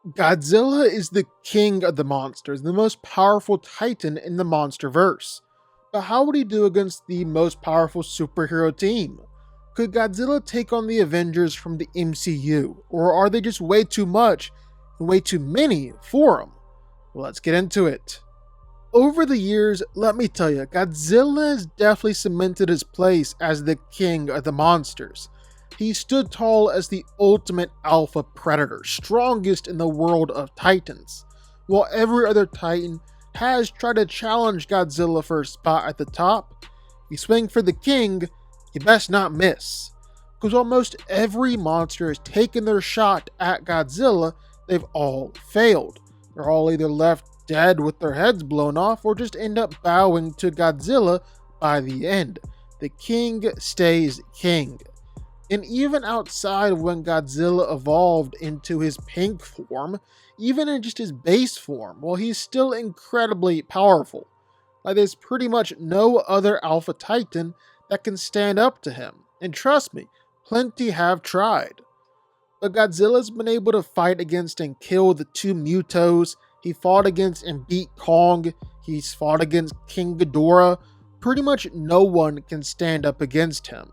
Godzilla is the king of the monsters, the most powerful titan in the monsterverse. But how would he do against the most powerful superhero team? Could Godzilla take on the Avengers from the MCU, or are they just way too much and way too many for him? Well, let's get into it. Over the years, let me tell you, Godzilla has definitely cemented his place as the king of the monsters. He stood tall as the ultimate alpha predator, strongest in the world of titans. While every other titan has tried to challenge Godzilla for a spot at the top, if you swing for the king, you best not miss. Because almost every monster has taken their shot at Godzilla, they've all failed. They're all either left dead with their heads blown off or just end up bowing to Godzilla by the end. The king stays king. And even outside of when Godzilla evolved into his pink form, even in just his base form, well, he's still incredibly powerful. Like, there's pretty much no other Alpha Titan that can stand up to him. And trust me, plenty have tried. But Godzilla's been able to fight against and kill the two Mutos. He fought against and beat Kong. He's fought against King Ghidorah. Pretty much no one can stand up against him.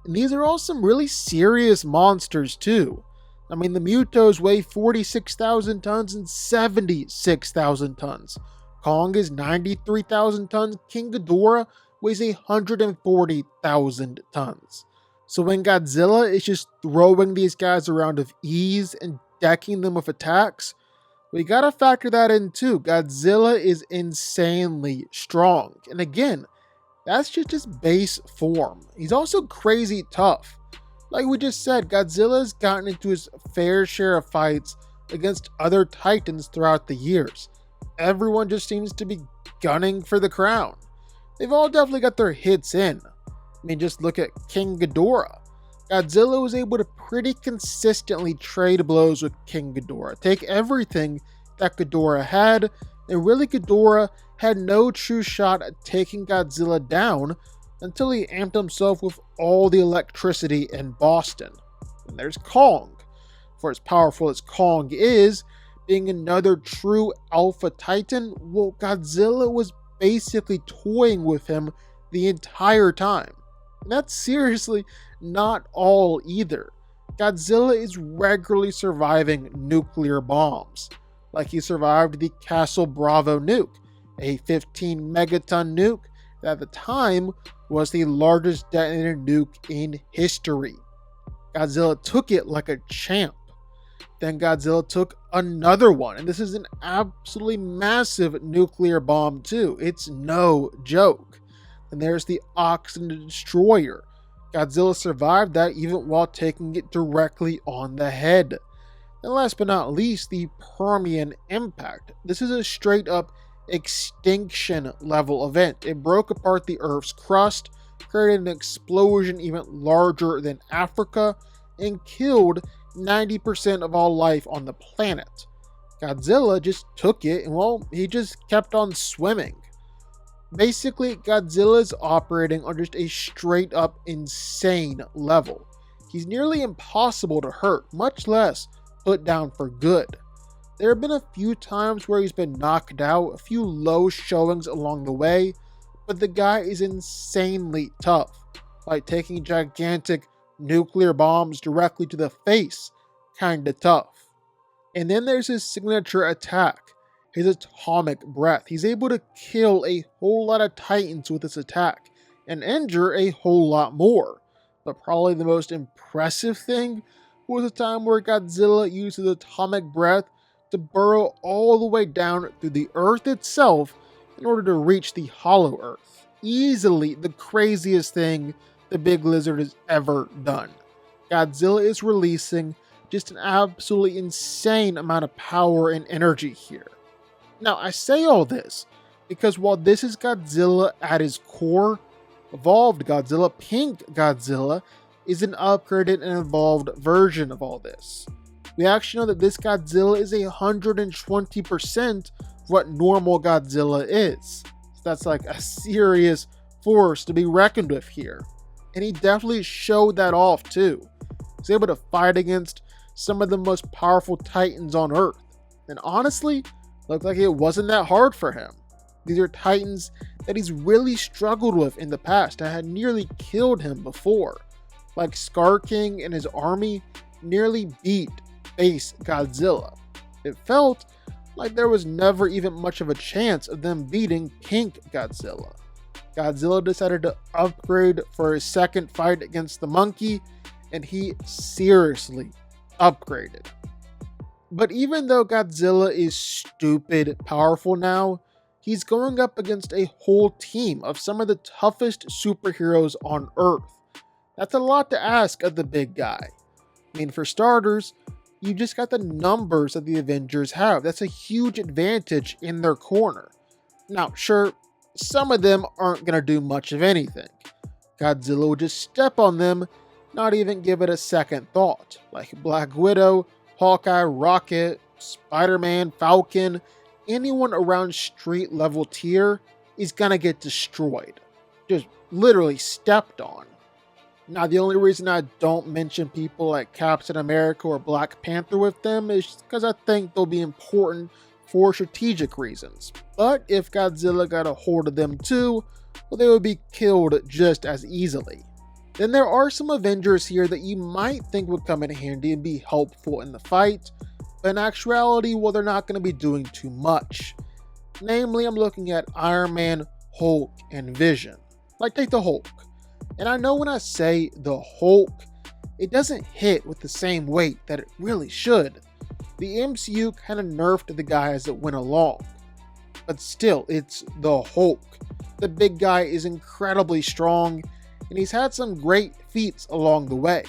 And these are all some really serious monsters too. I mean, the Mutos weigh 46,000 tons and 76,000 tons. Kong is 93,000 tons. King Ghidorah weighs 140,000 tons. So when Godzilla is just throwing these guys around with ease and decking them with attacks, we gotta factor that in too. Godzilla is insanely strong. And again, that's just his base form. He's also crazy tough. Like we just said, Godzilla's gotten into his fair share of fights against other titans throughout the years. Everyone just seems to be gunning for the crown. They've all definitely got their hits in. I mean, just look at King Ghidorah. Godzilla was able to pretty consistently trade blows with King Ghidorah, take everything that Ghidorah had, and really Ghidorah had no true shot at taking Godzilla down until he amped himself with all the electricity in Boston. And there's Kong. For as powerful as Kong is, being another true Alpha Titan, well, Godzilla was basically toying with him the entire time. And that's seriously not all either. Godzilla is regularly surviving nuclear bombs. Like he survived the Castle Bravo nuke, a 15 megaton nuke that at the time was the largest detonated nuke in history. Godzilla took it like a champ. Then Godzilla took another one, and this is an absolutely massive nuclear bomb too. It's no joke. And there's the Oxygen Destroyer. Godzilla survived that even while taking it directly on the head. And last but not least, the Permian impact. This is a straight up extinction level event. It broke apart the Earth's crust, created an explosion even larger than Africa, and killed 90% of all life on the planet. Godzilla just took it and, well, he just kept on swimming. Basically, Godzilla is operating on just a straight up insane level. He's nearly impossible to hurt, much less put down for good. There have been a few times where he's been knocked out, a few low showings along the way, but the guy is insanely tough, like taking gigantic nuclear bombs directly to the face, kinda tough. And then there's his signature attack, his atomic breath. He's able to kill a whole lot of titans with this attack, and injure a whole lot more. But probably the most impressive thing was a time where Godzilla used his atomic breath to burrow all the way down through the Earth itself in order to reach the Hollow Earth. Easily the craziest thing the big lizard has ever done. Godzilla is releasing just an absolutely insane amount of power and energy here. Now, I say all this because while this is Godzilla at his core, evolved Godzilla, Pink Godzilla, is an upgraded and evolved version of all this. We actually know that this Godzilla is 120% what normal Godzilla is. So that's like a serious force to be reckoned with here. And he definitely showed that off too. He's able to fight against some of the most powerful titans on Earth. And honestly, looked like it wasn't that hard for him. These are titans that he's really struggled with in the past and had nearly killed him before. Like Scar King and his army nearly beat base Godzilla. It felt like there was never even much of a chance of them beating Pink Godzilla. Godzilla decided to upgrade for his second fight against the monkey, and he seriously upgraded. But even though Godzilla is stupid powerful now, he's going up against a whole team of some of the toughest superheroes on Earth. That's a lot to ask of the big guy. I mean, for starters, you just got the numbers that the Avengers have. That's a huge advantage in their corner. Now, sure, some of them aren't going to do much of anything. Godzilla will just step on them, not even give it a second thought. Like Black Widow, Hawkeye, Rocket, Spider-Man, Falcon, anyone around street level tier is going to get destroyed. Just literally stepped on. Now, the only reason I don't mention people like Captain America or Black Panther with them is because I think they'll be important for strategic reasons. But if Godzilla got a hold of them too, well, they would be killed just as easily. Then there are some Avengers here that you might think would come in handy and be helpful in the fight, but in actuality, well, they're not going to be doing too much. Namely, I'm looking at Iron Man, Hulk, and Vision. Like, take the Hulk. And I know when I say the Hulk, it doesn't hit with the same weight that it really should. The MCU kind of nerfed the guy as it went along. But still, it's the Hulk. The big guy is incredibly strong, and he's had some great feats along the way.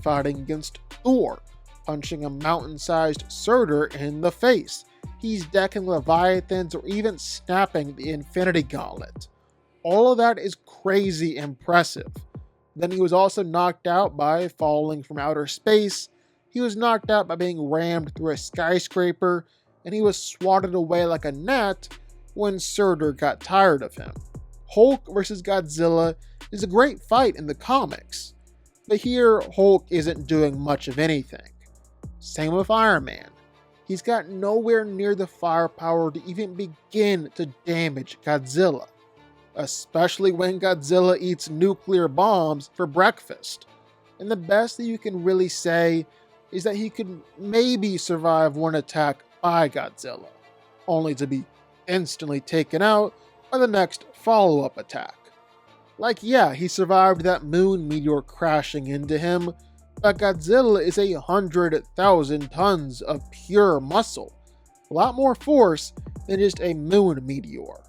Fighting against Thor, punching a mountain-sized Surtur in the face. He's decking Leviathans or even snapping the Infinity Gauntlet. All of that is crazy impressive. Then he was also knocked out by falling from outer space. He was knocked out by being rammed through a skyscraper, and he was swatted away like a gnat when Surtur got tired of him. Hulk vs. Godzilla is a great fight in the comics, but here Hulk isn't doing much of anything. Same with Iron Man. He's got nowhere near the firepower to even begin to damage Godzilla, especially when Godzilla eats nuclear bombs for breakfast. And the best that you can really say is that he could maybe survive one attack by Godzilla, only to be instantly taken out by the next follow-up attack. Like, yeah, he survived that moon meteor crashing into him, but Godzilla is 100,000 tons of pure muscle, a lot more force than just a moon meteor.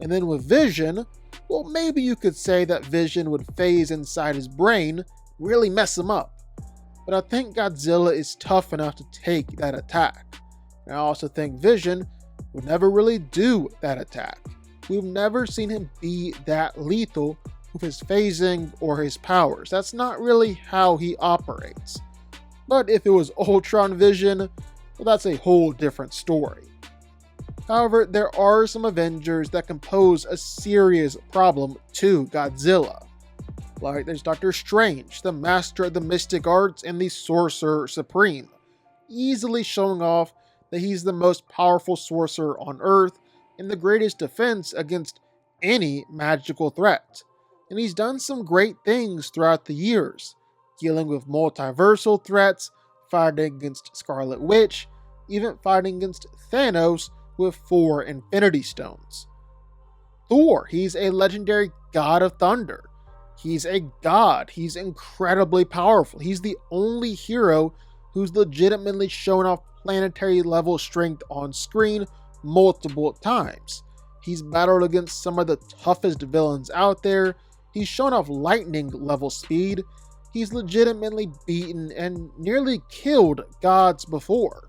And then with Vision, well, maybe you could say that Vision would phase inside his brain, really mess him up. But I think Godzilla is tough enough to take that attack. And I also think Vision would never really do that attack. We've never seen him be that lethal with his phasing or his powers. That's not really how he operates. But if it was Ultron Vision, well, that's a whole different story. However, there are some Avengers that can pose a serious problem to Godzilla. Like there's Doctor Strange, the Master of the Mystic Arts and the Sorcerer Supreme, easily showing off that he's the most powerful sorcerer on Earth and the greatest defense against any magical threat. And he's done some great things throughout the years, dealing with multiversal threats, fighting against Scarlet Witch, even fighting against Thanos with 4 Infinity Stones. Thor, he's a legendary god of thunder. He's a god. He's incredibly powerful. He's the only hero who's legitimately shown off planetary level strength on screen multiple times. He's battled against some of the toughest villains out there. He's shown off lightning level speed. He's legitimately beaten and nearly killed gods before.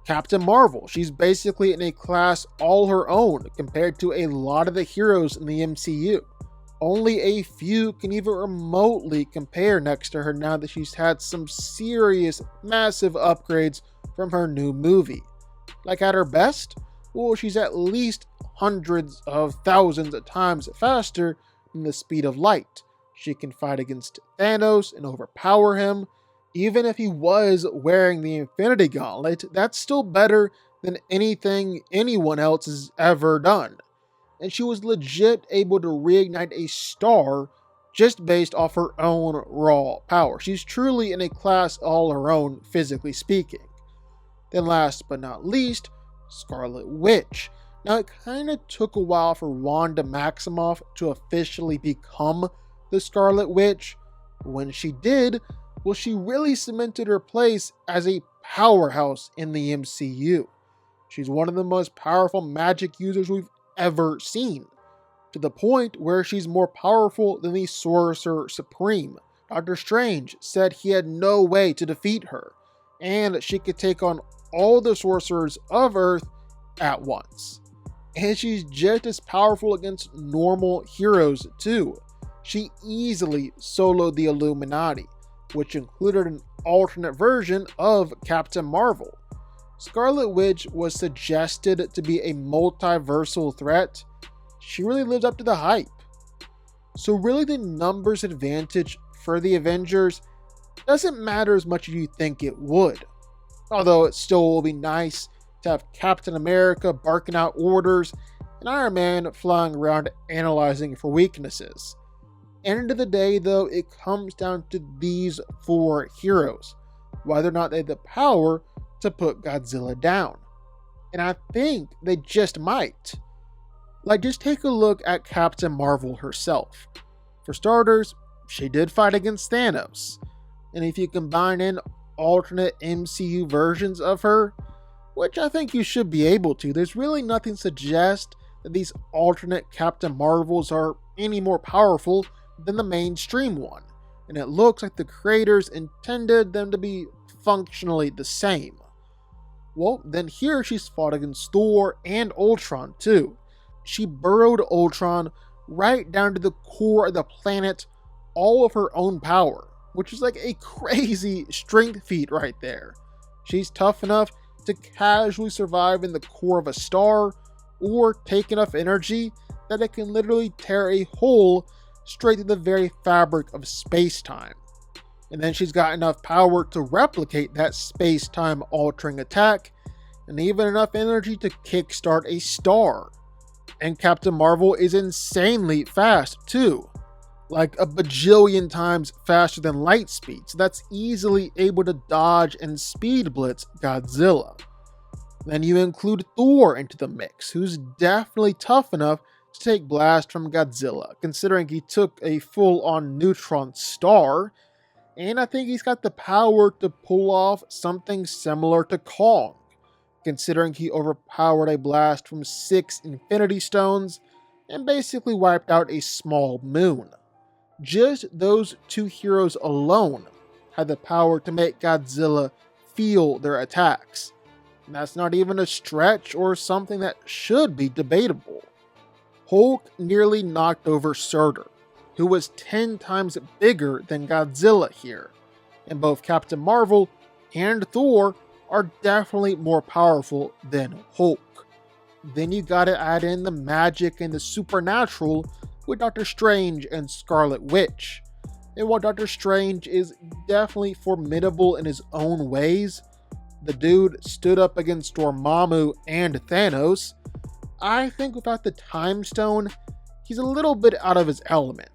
Captain Marvel, she's basically in a class all her own compared to a lot of the heroes in the MCU. Only a few can even remotely compare next to her now that she's had some serious, massive upgrades from her new movie. Like at her best, well, she's at least hundreds of thousands of times faster than the speed of light. She can fight against Thanos and overpower him, Even if he was wearing the Infinity Gauntlet, that's still better than anything anyone else has ever done. And she was legit able to reignite a star just based off her own raw power. She's truly in a class all her own, physically speaking. Then last but not least, Scarlet Witch. Now it kind of took a while for Wanda Maximoff to officially become the Scarlet Witch. When she did, well, she really cemented her place as a powerhouse in the MCU. She's one of the most powerful magic users we've ever seen, to the point where she's more powerful than the Sorcerer Supreme. Doctor Strange said he had no way to defeat her, and she could take on all the sorcerers of Earth at once. And she's just as powerful against normal heroes too. She easily soloed the Illuminati, which included an alternate version of Captain Marvel. Scarlet Witch was suggested to be a multiversal threat. She really lives up to the hype. So really the numbers advantage for the Avengers doesn't matter as much as you think it would. Although it still will be nice to have Captain America barking out orders and Iron Man flying around analyzing for weaknesses. End of the day though, it comes down to these four heroes, whether or not they have the power to put Godzilla down. And I think they just might. Like, just take a look at Captain Marvel herself. For starters, she did fight against Thanos. And if you combine in alternate MCU versions of her, which I think you should be able to, there's really nothing to suggest that these alternate Captain Marvels are any more powerful than the mainstream one. And it looks like the creators intended them to be functionally the same. Well, then here she's fought against Thor and Ultron too. She burrowed Ultron right down to the core of the planet, all of her own power, which is like a crazy strength feat right there. She's tough enough to casually survive in the core of a star, or take enough energy that it can literally tear a hole straight through the very fabric of space-time. And then she's got enough power to replicate that space-time altering attack, and even enough energy to kickstart a star. And Captain Marvel is insanely fast too, like a bajillion times faster than light speed, so that's easily able to dodge and speed blitz Godzilla. Then you include Thor into the mix, who's definitely tough enough to take blast from Godzilla, considering he took a full-on neutron star, and I think he's got the power to pull off something similar to Kong, considering he overpowered a blast from 6 Infinity Stones and basically wiped out a small moon. Just those two heroes alone had the power to make Godzilla feel their attacks. And that's not even a stretch or something that should be debatable. Hulk nearly knocked over Surtur, who was 10 times bigger than Godzilla here, and both Captain Marvel and Thor are definitely more powerful than Hulk. Then you gotta add in the magic and the supernatural with Doctor Strange and Scarlet Witch. And while Doctor Strange is definitely formidable in his own ways, the dude stood up against Dormammu and Thanos, I think without the Time Stone, he's a little bit out of his element.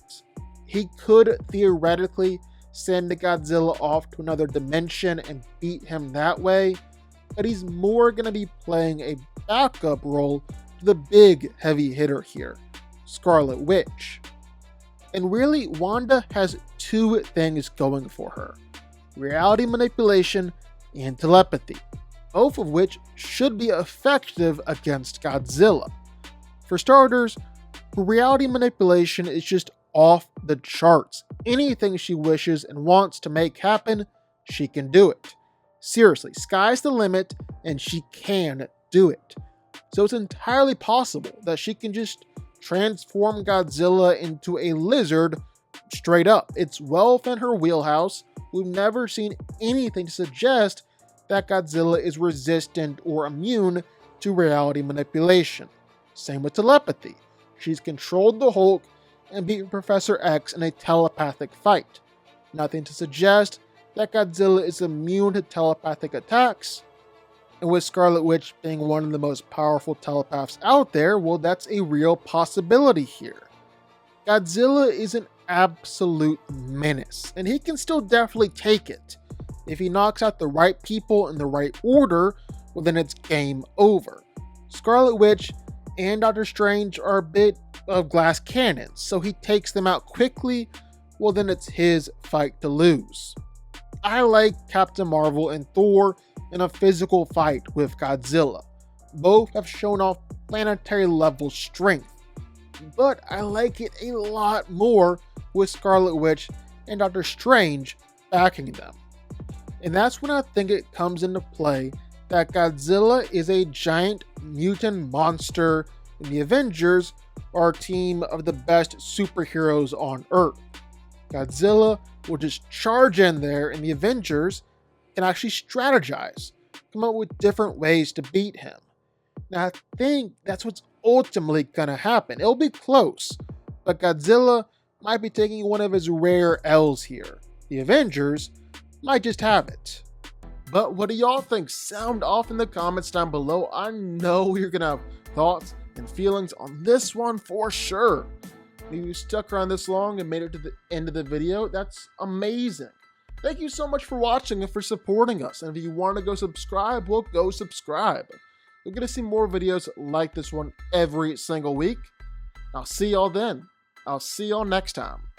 He could theoretically send Godzilla off to another dimension and beat him that way, but he's more going to be playing a backup role to the big heavy hitter here, Scarlet Witch. And really, Wanda has two things going for her: reality manipulation and telepathy, both of which should be effective against Godzilla. For starters, her reality manipulation is just off the charts. Anything she wishes and wants to make happen, she can do it. Seriously, sky's the limit, and she can do it. So it's entirely possible that she can just transform Godzilla into a lizard straight up. It's well within her wheelhouse. We've never seen anything to suggest that Godzilla is resistant or immune to reality manipulation. Same with telepathy. She's controlled the Hulk and beat Professor X in a telepathic fight. Nothing to suggest that Godzilla is immune to telepathic attacks, and with Scarlet Witch being one of the most powerful telepaths out there, well, that's a real possibility here. Godzilla is an absolute menace, and he can still definitely take it. If he knocks out the right people in the right order, well, then it's game over. Scarlet Witch and Doctor Strange are a bit of glass cannons, so he takes them out quickly, well, then it's his fight to lose. I like Captain Marvel and Thor in a physical fight with Godzilla. Both have shown off planetary level strength, but I like it a lot more with Scarlet Witch and Doctor Strange backing them. And that's when I think it comes into play that Godzilla is a giant mutant monster and the Avengers are a team of the best superheroes on Earth. Godzilla will just charge in there and the Avengers can actually strategize, come up with different ways to beat him. Now I think that's what's ultimately gonna happen. It'll be close, but Godzilla might be taking one of his rare L's here. The Avengers might just have it. But what do y'all think? Sound off in the comments down below. I know you're gonna have thoughts and feelings on this one for sure. If you stuck around this long and made it to the end of the video, that's amazing. Thank you so much for watching and for supporting us. And if you want to go subscribe, well, go subscribe. You're going to see more videos like this one every single week. I'll see y'all then. I'll see y'all next time.